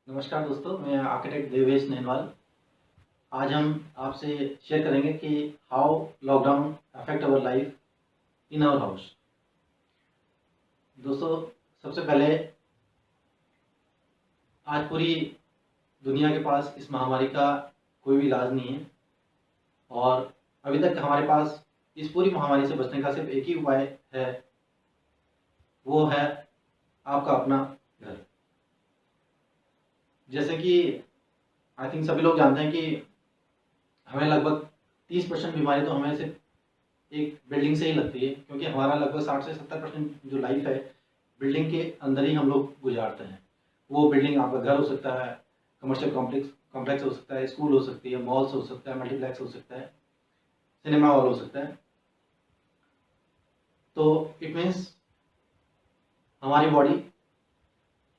नमस्कार दोस्तों, मैं आर्किटेक्ट देवेश नैनवाल। आज हम आपसे शेयर करेंगे कि how lockdown affect our life in our house. दोस्तों, सबसे पहले आज पूरी दुनिया के पास इस महामारी का कोई भी इलाज नहीं है और अभी तक हमारे पास इस पूरी महामारी से बचने का सिर्फ एक ही उपाय है, वो है आपका अपना घर। जैसे कि आई थिंक सभी लोग जानते हैं कि हमें लगभग 30% बीमारी तो हमें सिर्फ एक बिल्डिंग से ही लगती है, क्योंकि हमारा लगभग 60 से 70% जो लाइफ है बिल्डिंग के अंदर ही हम लोग गुजारते हैं। वो बिल्डिंग आपका घर हो सकता है, कमर्शियल कॉम्प्लेक्स हो सकता है, स्कूल हो सकती है, मॉल्स हो सकता है, मल्टीप्लेक्स हो सकता है, सिनेमा हॉल हो सकता है। तो इट मीन्स हमारी बॉडी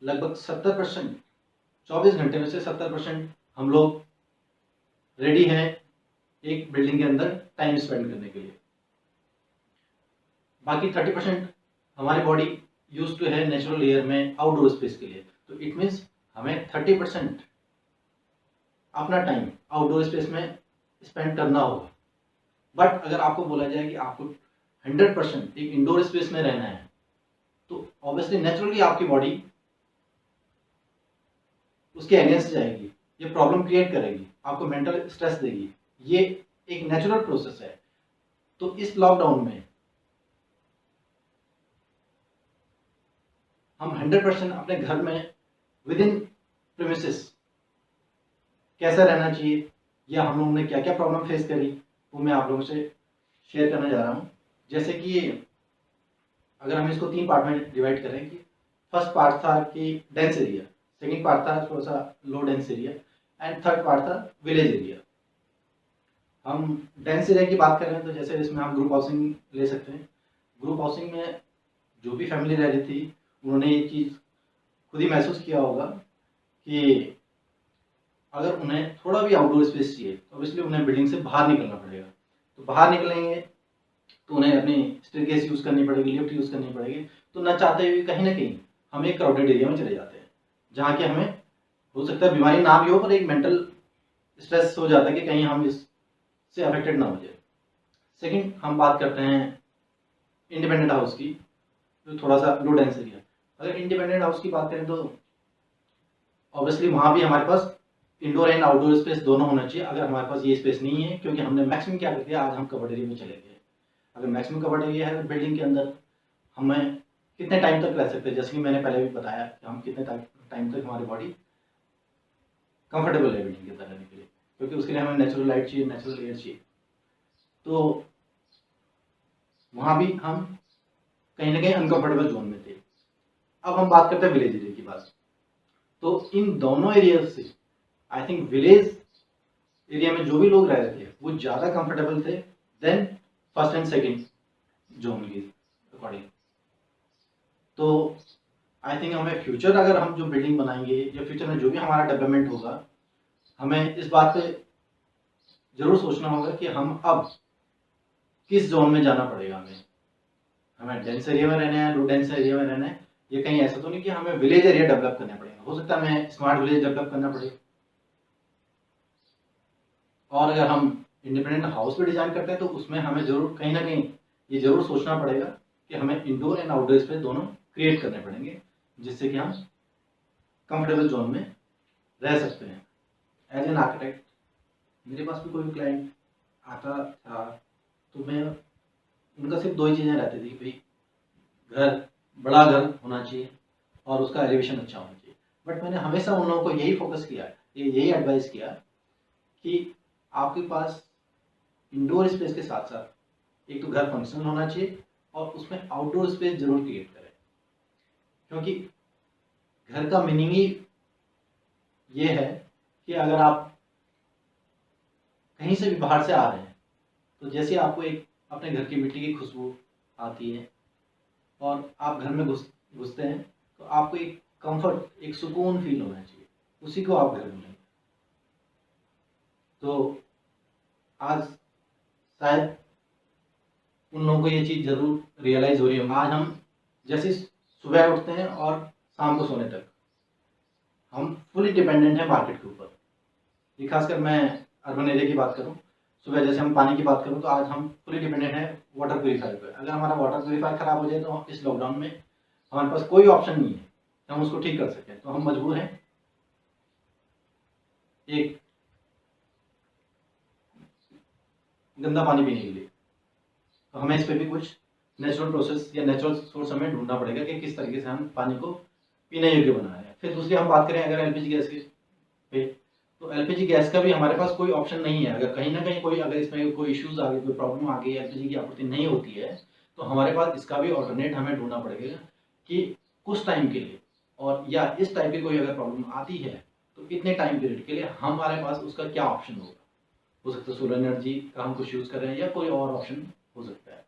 लगभग 70%, 24 घंटे में से 70% हम लोग रेडी हैं एक बिल्डिंग के अंदर टाइम स्पेंड करने के लिए। बाकी 30% हमारी बॉडी यूज टू है नेचुरल एयर में, आउटडोर स्पेस के लिए। तो इट मीन्स हमें 30% अपना टाइम आउटडोर स्पेस में स्पेंड करना होगा। बट अगर आपको बोला जाए कि आपको 100% एक इंडोर स्पेस में रहना है, तो ऑब्वियसली नेचुरली आपकी बॉडी उसके अगेंस्ट जाएगी, ये प्रॉब्लम क्रिएट करेगी, आपको मेंटल स्ट्रेस देगी। ये एक नेचुरल प्रोसेस है। तो इस लॉकडाउन में हम 100% अपने घर में विद इन प्रीमिसेस कैसा रहना चाहिए, या हम लोगों ने क्या क्या प्रॉब्लम फेस करी, वो मैं आप लोगों से शेयर करने जा रहा हूँ। जैसे कि अगर हम इसको 3 पार्ट में डिवाइड करें कि फर्स्ट पार्ट था कि डेंस एरिया, सेकंड पार्ट था थोड़ा सा low dense area, and third part था विलेज एरिया। हम डेंस एरिया की बात करें तो जैसे इसमें हम ग्रुप हाउसिंग ले सकते हैं। ग्रुप हाउसिंग में जो भी फैमिली रह रही थी, उन्होंने ये चीज़ खुद ही महसूस किया होगा कि अगर उन्हें थोड़ा भी आउटडोर स्पेस चाहिए तो ऑब्वियसली उन्हें बिल्डिंग से बाहर निकलना पड़ेगा। तो बाहर निकलेंगे तो उन्हें अपनी स्टेयरकेस यूज़ करनी पड़ेगी, लिफ्ट यूज़ करनी पड़ेगी। तो न चाहते हुए कहीं ना कहीं हम एक क्राउडेड एरिया में चले जाते हैं, जहाँ के हमें हो सकता है बीमारी ना भी हो, पर एक मेंटल स्ट्रेस हो जाता है कि कहीं हम इससे अफेक्टेड ना हो जाए। सेकंड, हम बात करते हैं इंडिपेंडेंट हाउस की, जो थोड़ा सा लो डेंस एरिया। अगर इंडिपेंडेंट हाउस की बात करें तो ऑब्वियसली वहाँ भी हमारे पास इंडोर एंड आउटडोर स्पेस दोनों होना चाहिए। अगर हमारे पास ये स्पेस नहीं है, क्योंकि हमने मैक्सिमम क्या कर दिया, आज हम कवर्ड एरिया में चले गए। अगर मैक्सिमम कवर्ड एरिया है तो बिल्डिंग के अंदर हमें कितने टाइम तक रह सकते हैं, जैसे कि मैंने पहले भी बताया कि हम कितने टाइम तक हमारी बॉडी कंफर्टेबल है बिल्डिंग के अंदर रहने के लिए, क्योंकि उसके लिए हमें नेचुरल लाइट चाहिए, नेचुरल एयर चाहिए। तो वहाँ भी हम कहीं ना कहीं अनकंफर्टेबल जोन में थे। अब हम बात करते हैं विलेज एरिया की बात। तो इन दोनों एरिया से आई थिंक विलेज एरिया में जो भी लोग रह रहे थे वो ज़्यादा कंफर्टेबल थे then first and second zone के अकॉर्डिंग। तो आई थिंक हमें फ्यूचर, अगर हम जो बिल्डिंग बनाएंगे या फ्यूचर में जो भी हमारा डेवलपमेंट होगा, हमें इस बात पे जरूर सोचना होगा कि हम अब किस जोन में जाना पड़ेगा। हमें डेंस एरिया में रहना है, लो डेंस एरिया में रहना है, ये कहीं ऐसा तो नहीं कि हमें विलेज एरिया डेवलप करना पड़ेगा। हो सकता है हमें स्मार्ट विलेज डेवलप करना पड़े। और अगर हम इंडिपेंडेंट हाउस भी डिजाइन करते हैं तो उसमें हमें जरूर कहीं ना कहीं ये जरूर सोचना पड़ेगा कि हमें इंडोर एंड आउटडोर स्पेस दोनों क्रिएट करने पड़ेंगे, जिससे कि हम कंफर्टेबल जोन में रह सकते हैं। एज एन आर्किटेक्ट मेरे पास भी कोई भी क्लाइंट आता था तो मैं उनका सिर्फ 2 ही चीज़ें रहती थी, भाई घर, बड़ा घर होना चाहिए और उसका एलिवेशन अच्छा होना चाहिए। बट मैंने हमेशा उन लोगों को यही फोकस किया, यही एडवाइस किया कि आपके पास इंडोर स्पेस के साथ साथ एक तो घर फंक्शनल होना चाहिए और उसमें आउटडोर स्पेस जरूर क्रिएट करें। क्योंकि घर का मीनिंग ही ये है कि अगर आप कहीं से भी बाहर से आ रहे हैं तो जैसे आपको एक अपने घर की मिट्टी की खुशबू आती है और आप घर में घुसते हैं तो आपको एक कंफर्ट, एक सुकून फील होना चाहिए, उसी को आप घर बोलेंगे। तो आज शायद उन लोगों को ये चीज़ ज़रूर रियलाइज़ हो रही है। आज हम जैसे सुबह उठते हैं और शाम को सोने तक हम फुली डिपेंडेंट हैं मार्केट के ऊपर। ये खासकर मैं अर्बन एरिया की बात करूँ, सुबह जैसे हम पानी की बात करूँ तो आज हम फुली डिपेंडेंट हैं वाटर प्यूरीफायर पर। अगर हमारा वाटर प्यूरीफायर ख़राब हो जाए तो इस लॉकडाउन में हमारे पास कोई ऑप्शन नहीं है हम उसको ठीक कर सकें, तो हम मजबूर हैं एक गंदा पानी पीने के लिए। तो हमें इस पर भी कुछ नेचुरल प्रोसेस या नेचुरल सोर्स हमें ढूंढना पड़ेगा कि किस तरीके से हम पानी को पीने योग्य बना रहे हैं। फिर दूसरी हम बात करें अगर एलपीजी गैस के पे, तो एलपीजी गैस का भी हमारे पास कोई ऑप्शन नहीं है। अगर कहीं ना कहीं कोई अगर इसमें कोई इश्यूज आ गए, कोई प्रॉब्लम आ गई, एलपीजी की आपूर्ति नहीं होती है, तो हमारे पास इसका भी ऑल्टरनेट हमें ढूंढना पड़ेगा कि कुछ टाइम के लिए, और या इस टाइप की कोई अगर प्रॉब्लम आती है तो इतने टाइम पीरियड के लिए हमारे पास उसका क्या ऑप्शन होगा। हो सकता है सोलर एनर्जी का हम कुछ यूज़ कर रहे हैं या कोई और ऑप्शन हो सकता है।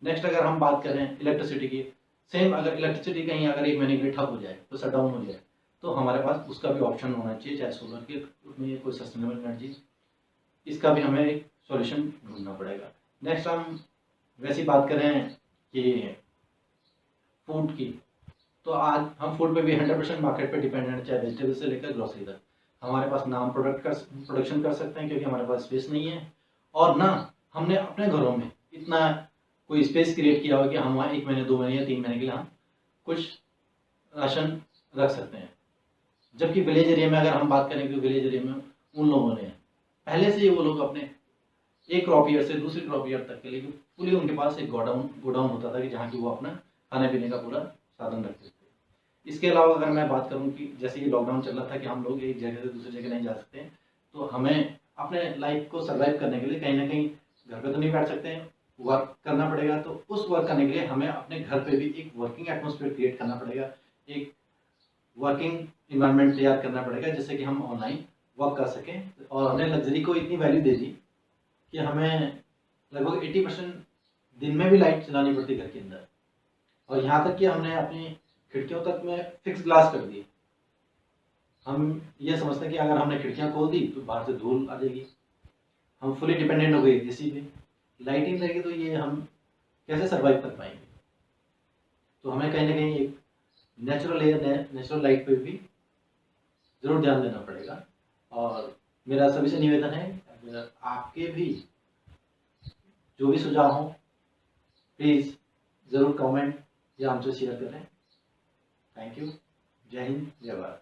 नेक्स्ट अगर हम बात करें इलेक्ट्रिसिटी की, सेम अगर इलेक्ट्रिसिटी कहीं अगर 1 महीने के लिए ठप हो जाए तो शट डाउन हो जाए, तो हमारे पास उसका भी ऑप्शन होना चाहिए, चाहे सोलर के में कोई सस्टेनेबल एनर्जी, इसका भी हमें एक सॉल्यूशन ढूंढना पड़ेगा। नेक्स्ट हम वैसी बात करें कि फूड की, तो आज हम फूड पे भी 100% मार्केट पे डिपेंडेंट है, चाहे वेजिटेबल से लेकर ग्रोसरी तक। हमारे पास ना हम प्रोडक्शन कर सकते हैं क्योंकि हमारे पास स्पेस नहीं है, और ना हमने अपने घरों में इतना कोई स्पेस क्रिएट किया हो कि हम वहाँ 1 महीने 2 महीने या 3 महीने के लिए हम कुछ राशन रख सकते हैं। जबकि विलेज एरिया में अगर हम बात करें कि विलेज एरिया में उन लोगों ने पहले से ही वो लोग अपने एक क्रॉप ईयर से दूसरी क्रॉप ईयर तक के लिए पूरी उनके पास एक गोडाउन होता था कि जहाँ की वो अपना खाने पीने का पूरा साधन रखते थे। इसके अलावा अगर मैं बात करूं कि जैसे ये लॉकडाउन चल रहा था कि हम लोग एक जगह से दूसरी जगह नहीं जा सकते, तो हमें अपने लाइफ को सर्वाइव करने के लिए कहीं ना कहीं घर पे तो नहीं बैठ सकते हैं, वर्क करना पड़ेगा। तो उस वर्क करने के लिए हमें अपने घर पे भी एक वर्किंग एटमोसफेयर क्रिएट करना पड़ेगा, एक वर्किंग इन्वायरमेंट तैयार करना पड़ेगा जिससे कि हम ऑनलाइन वर्क कर सकें। और हमने लग्जरी को इतनी वैल्यू दे दी कि हमें लगभग 80% दिन में भी लाइट चलानी पड़ती घर के अंदर, और यहाँ तक कि हमने अपनी खिड़कियों तक में फिक्स ग्लास कर दी। हम ये समझते हैं कि अगर हमने खिड़कियाँ खोल दी तो बाहर से धूल आ जाएगी, हम फुली डिपेंडेंट हो गए एसी पे। लाइटिंग रहेगी तो ये हम कैसे सर्वाइव कर पाएंगे। तो हमें कहीं ना कहीं एक नेचुरल एयर, नेचुरल लाइट पे भी ज़रूर ध्यान देना पड़ेगा। और मेरा सभी से निवेदन है, अगर आपके भी जो भी सुझाव हों प्लीज़ ज़रूर कमेंट या हमसे शेयर करें। Thank you. जय हिंद, जय भारत।